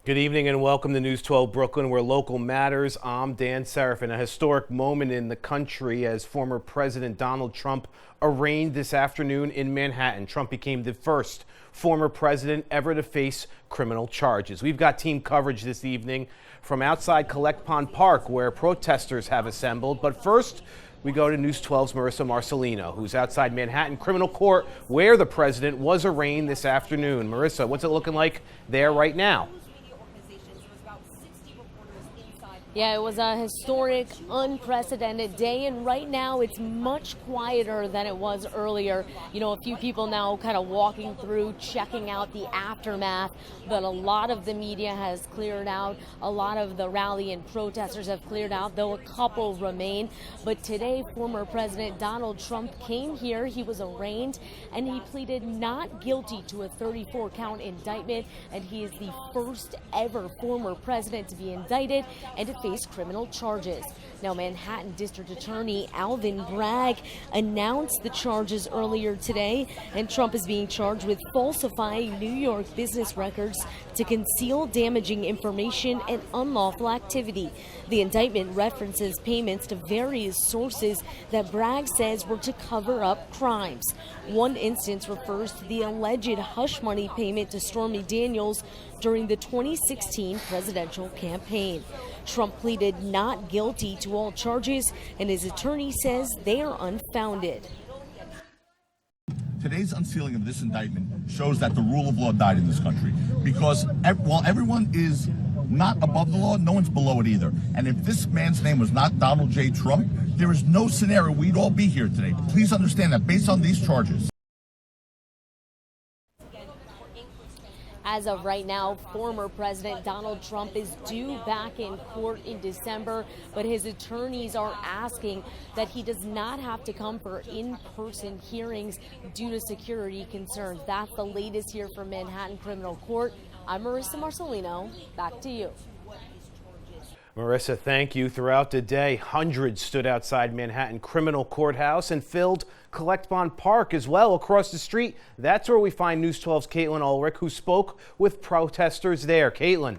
Good evening and welcome to News 12 Brooklyn, where local matters. I'm Dan Serafin. A historic moment in the country as former President Donald Trump arraigned this afternoon in Manhattan. Trump became the first former president ever to face criminal charges. We've got team coverage this evening from outside Collect Pond Park, where protesters have assembled. But first, we go to News 12's Marissa Marcelino, who's outside Manhattan Criminal Court, where the president was arraigned this afternoon. Marissa, what's it looking like there right now? Yeah, it was a historic, unprecedented day, and right now it's much quieter than it was earlier. You know, a few people now kind of walking through, checking out the aftermath, but a lot of the media has cleared out. A lot of the rally and protesters have cleared out, though a couple remain. But today, former President Donald Trump came here. He was arraigned, and he pleaded not guilty to a 34-count indictment, and he is the first ever former president to be indicted and to face criminal charges. Now, Manhattan District Attorney Alvin Bragg announced the charges earlier today, and Trump is being charged with falsifying New York business records to conceal damaging information and unlawful activity. The indictment references payments to various sources that Bragg says were to cover up crimes. One instance refers to the alleged hush money payment to Stormy Daniels during the 2016 presidential campaign. Trump pleaded not guilty to all charges, and his attorney says they are unfounded. Today's unsealing of this indictment shows that the rule of law died in this country, because while everyone is not above the law, no one's below it either. And if this man's name was not Donald J. Trump, there is no scenario we'd all be here today. Please understand that based on these charges. As of right now, former President Donald Trump is due back in court in December, but his attorneys are asking that he does not have to come for in-person hearings due to security concerns. That's the latest here from Manhattan Criminal Court. I'm Marissa Marcelino. Back to you. Marissa, thank you. Throughout the day, hundreds stood outside Manhattan Criminal Courthouse and filled Collect Pond Park as well across the street. That's where we find News 12's Caitlin Ulrich, who spoke with protesters there. Caitlin.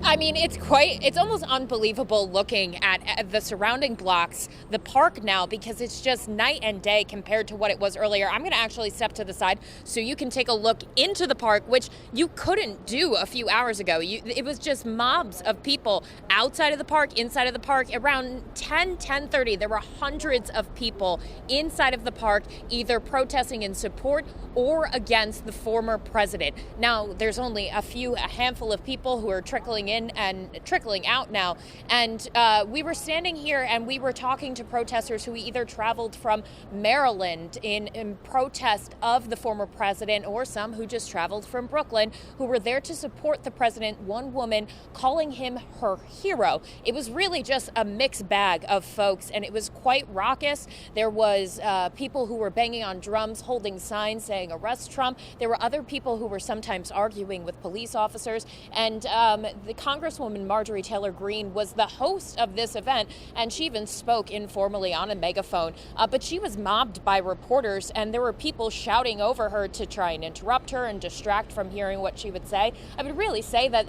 I mean, it's almost unbelievable looking at the surrounding blocks, the park now, because it's just night and day compared to what it was earlier. I'm going to actually step to the side so you can take a look into the park, which you couldn't do a few hours ago. It was just mobs of people outside of the park, inside of the park. Around 10:30, there were hundreds of people inside of the park, either protesting in support or against the former president. Now, there's only a handful of people who are trickling in and trickling out now. And we were standing here and we were talking to protesters who either traveled from Maryland in protest of the former president, or some who just traveled from Brooklyn, who were there to support the president. One woman calling him her hero. It was really just a mixed bag of folks, and it was quite raucous. There was people who were banging on drums, holding signs saying arrest Trump. There were other people who were sometimes arguing with police officers, and the Congresswoman Marjorie Taylor Greene was the host of this event, and she even spoke informally on a megaphone. But she was mobbed by reporters, and there were people shouting over her to try and interrupt her and distract from hearing what she would say. I would really say that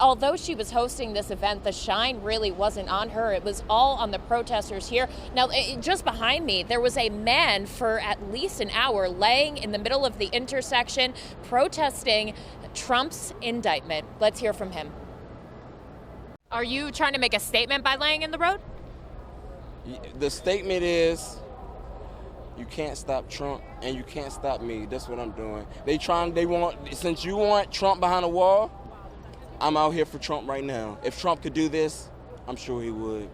although she was hosting this event, the shine really wasn't on her. It was all on the protesters here. Now, just behind me, there was a man for at least an hour laying in the middle of the intersection protesting Trump's indictment. Let's hear from him. Are you trying to make a statement by laying in the road? The statement is, you can't stop Trump and you can't stop me. That's what I'm doing. Since you want Trump behind a wall, I'm out here for Trump right now. If Trump could do this, I'm sure he would.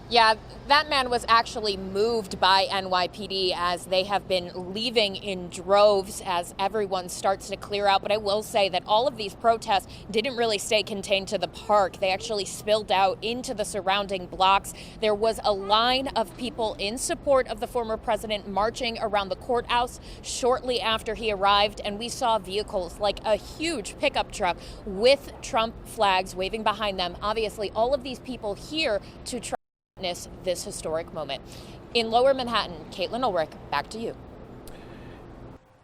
Yeah, that man was actually moved by NYPD as they have been leaving in droves as everyone starts to clear out. But I will say that all of these protests didn't really stay contained to the park. They actually spilled out into the surrounding blocks. There was a line of people in support of the former president marching around the courthouse shortly after he arrived. And we saw vehicles like a huge pickup truck with Trump flags waving behind them. Obviously, all of these people here to try witness this historic moment. In Lower Manhattan, Caitlin Ulrich, back to you.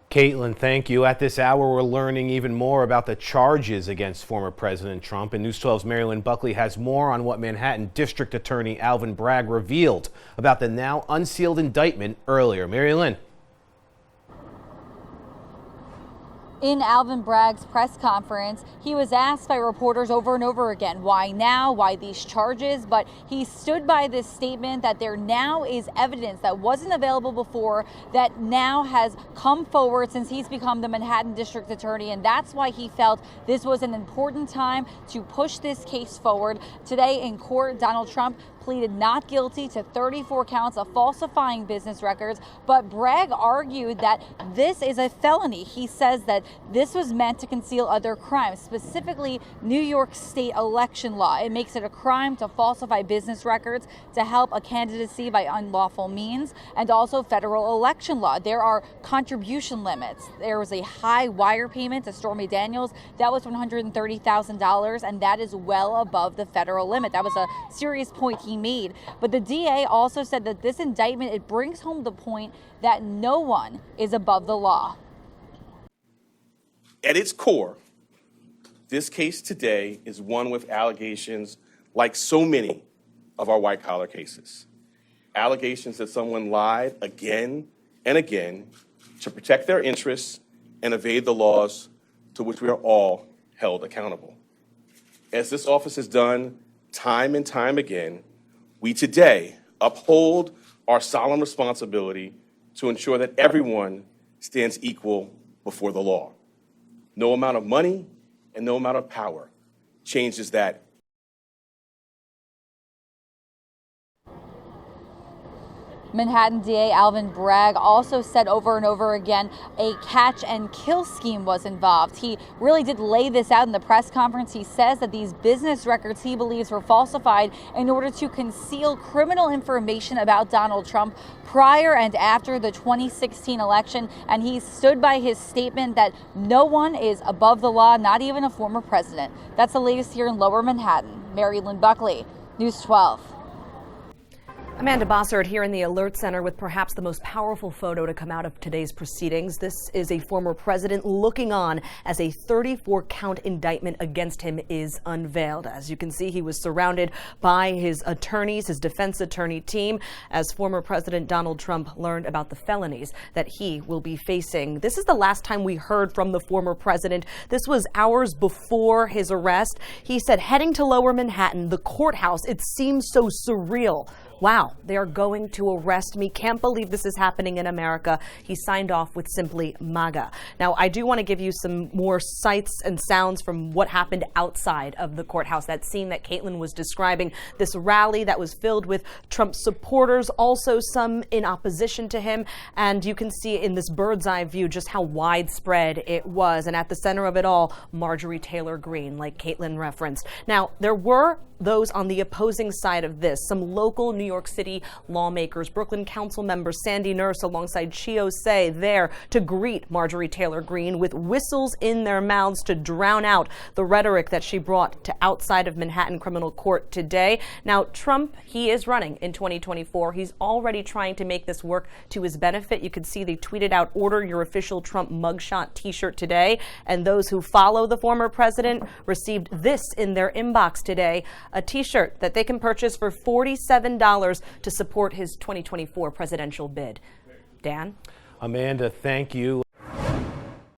Caitlin, thank you. At this hour, we're learning even more about the charges against former President Trump. And News 12's Marilyn Buckley has more on what Manhattan District Attorney Alvin Bragg revealed about the now unsealed indictment earlier. Marilyn. In Alvin Bragg's press conference, he was asked by reporters over and over again, why now, why these charges? But he stood by this statement that there now is evidence that wasn't available before that now has come forward since he's become the Manhattan District Attorney. And that's why he felt this was an important time to push this case forward. Today in court, Donald Trump pleaded not guilty to 34 counts of falsifying business records, but Bragg argued that this is a felony. He says that this was meant to conceal other crimes, specifically New York State election law. It makes it a crime to falsify business records to help a candidacy by unlawful means, and also federal election law. There are contribution limits. There was a high wire payment to Stormy Daniels. That was $130,000, and that is well above the federal limit. That was a serious point he made. But the DA also said that this indictment, it brings home the point that no one is above the law. At its core, this case today is one with allegations like so many of our white-collar cases. Allegations that someone lied again and again to protect their interests and evade the laws to which we are all held accountable. As this office has done time and time again, we today uphold our solemn responsibility to ensure that everyone stands equal before the law. No amount of money and no amount of power changes that. Manhattan DA Alvin Bragg also said over and over again a catch and kill scheme was involved. He really did lay this out in the press conference. He says that these business records he believes were falsified in order to conceal criminal information about Donald Trump prior and after the 2016 election. And he stood by his statement that no one is above the law, not even a former president. That's the latest here in Lower Manhattan. Marilyn Buckley, News 12. Amanda Bossert here in the Alert Center with perhaps the most powerful photo to come out of today's proceedings. This is a former president looking on as a 34-count indictment against him is unveiled. As you can see, he was surrounded by his attorneys, his defense attorney team, as former President Donald Trump learned about the felonies that he will be facing. This is the last time we heard from the former president. This was hours before his arrest. He said, heading to Lower Manhattan, the courthouse, it seems so surreal. Wow, they are going to arrest me. Can't believe this is happening in America. He signed off with simply MAGA. Now, I do want to give you some more sights and sounds from what happened outside of the courthouse. That scene that Caitlin was describing, this rally that was filled with Trump supporters, also some in opposition to him. And you can see in this bird's eye view just how widespread it was. And at the center of it all, Marjorie Taylor Greene, like Caitlin referenced. Now, there were those on the opposing side of this, some local New York City lawmakers, Brooklyn Council member Sandy Nurse alongside Chio Say there to greet Marjorie Taylor Greene with whistles in their mouths to drown out the rhetoric that she brought to outside of Manhattan criminal court today. Now, Trump, he is running in 2024. He's already trying to make this work to his benefit. You could see they tweeted out, order your official Trump mugshot t-shirt today. And those who follow the former president received this in their inbox today, a t-shirt that they can purchase for $47 to support his 2024 presidential bid. Dan? Amanda, thank you.